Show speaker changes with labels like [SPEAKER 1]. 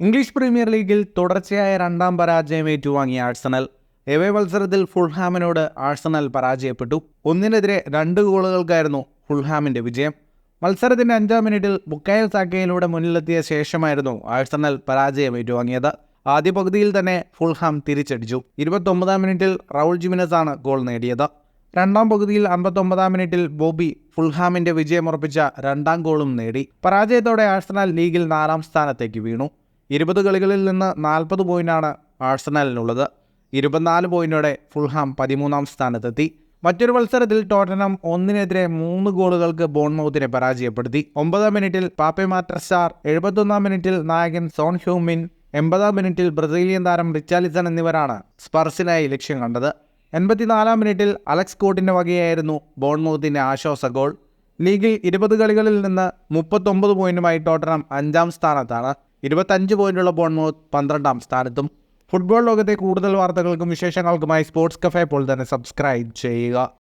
[SPEAKER 1] English premier ലീഗിൽ തുടർച്ചയായ രണ്ടാം പരാജയം ഏറ്റുവാങ്ങിയ ആഴ്സണൽ എവേ മത്സരത്തിൽ ഫുൾഹാമിനോട് ആഴ്സണൽ പരാജയപ്പെട്ടു. 1-നെതിരെ 2 ഗോളുകൾക്കായിരുന്നു ഫുൾഹാമിന്റെ വിജയം. മത്സരത്തിന്റെ 5-ാം മിനിറ്റിൽ ബുക്കായോ സാക്കയിലൂടെ മുന്നിലെത്തിയ ശേഷമായിരുന്നു ആഴ്സണൽ പരാജയം ഏറ്റുവാങ്ങിയത്. ആദ്യ പകുതിയിൽ തന്നെ ഫുൾഹാം തിരിച്ചടിച്ചു. 29-ാം മിനിറ്റിൽ റൗൾ ജിമിനസ് ആണ് ഗോൾ നേടിയത്. രണ്ടാം പകുതിയിൽ 59-ാം മിനിറ്റിൽ ബോബി ഫുൾഹാമിന്റെ വിജയമുറപ്പിച്ച 2ാം ഗോളും നേടി. പരാജയത്തോടെ ആഴ്സണൽ ലീഗിൽ 4ാം സ്ഥാനത്തേക്ക് വീണു. 20 കളികളിൽ നിന്ന് 40 പോയിന്റാണ് ആഴ്സണലിനുള്ളത്. 24 പോയിന്റോടെ ഫുൾഹാം 13ാം സ്ഥാനത്തെത്തി. മറ്റൊരു മത്സരത്തിൽ ടോട്ടനം 1-നെതിരെ 3 ഗോളുകൾക്ക് ബോൺമൗത്തിനെ പരാജയപ്പെടുത്തി. 9-ാം മിനിറ്റിൽ പാപ്പെ മാറ്റർസാർ, 71-ാം മിനിറ്റിൽ നായകൻ സോൺ ഹ്യൂമിൻ, 80-ാം മിനിറ്റിൽ ബ്രസീലിയൻ താരം റിച്ചാലിസൺ എന്നിവരാണ് സ്പർസിനായി ലക്ഷ്യം കണ്ടത്. 84-ാം മിനിറ്റിൽ അലക്സ് കോട്ടിന്റെ വകയായിരുന്നു ബോൺമൗത്തിന്റെ ആശ്വാസ ഗോൾ. ലീഗിൽ 20 കളികളിൽ നിന്ന് 39 പോയിന്റുമായി ടോട്ടനം 5ാം സ്ഥാനത്താണ്. 25 പോയിന്റുള്ള ബോൺമൗത്ത് 12ാം സ്ഥാനത്തും. ഫുട്ബോൾ ലോകത്തെ കൂടുതൽ വാർത്തകൾക്കും വിശേഷങ്ങൾക്കുമായി സ്പോർട്സ് കഫേ ഇപ്പോൾ തന്നെ സബ്സ്ക്രൈബ് ചെയ്യുക.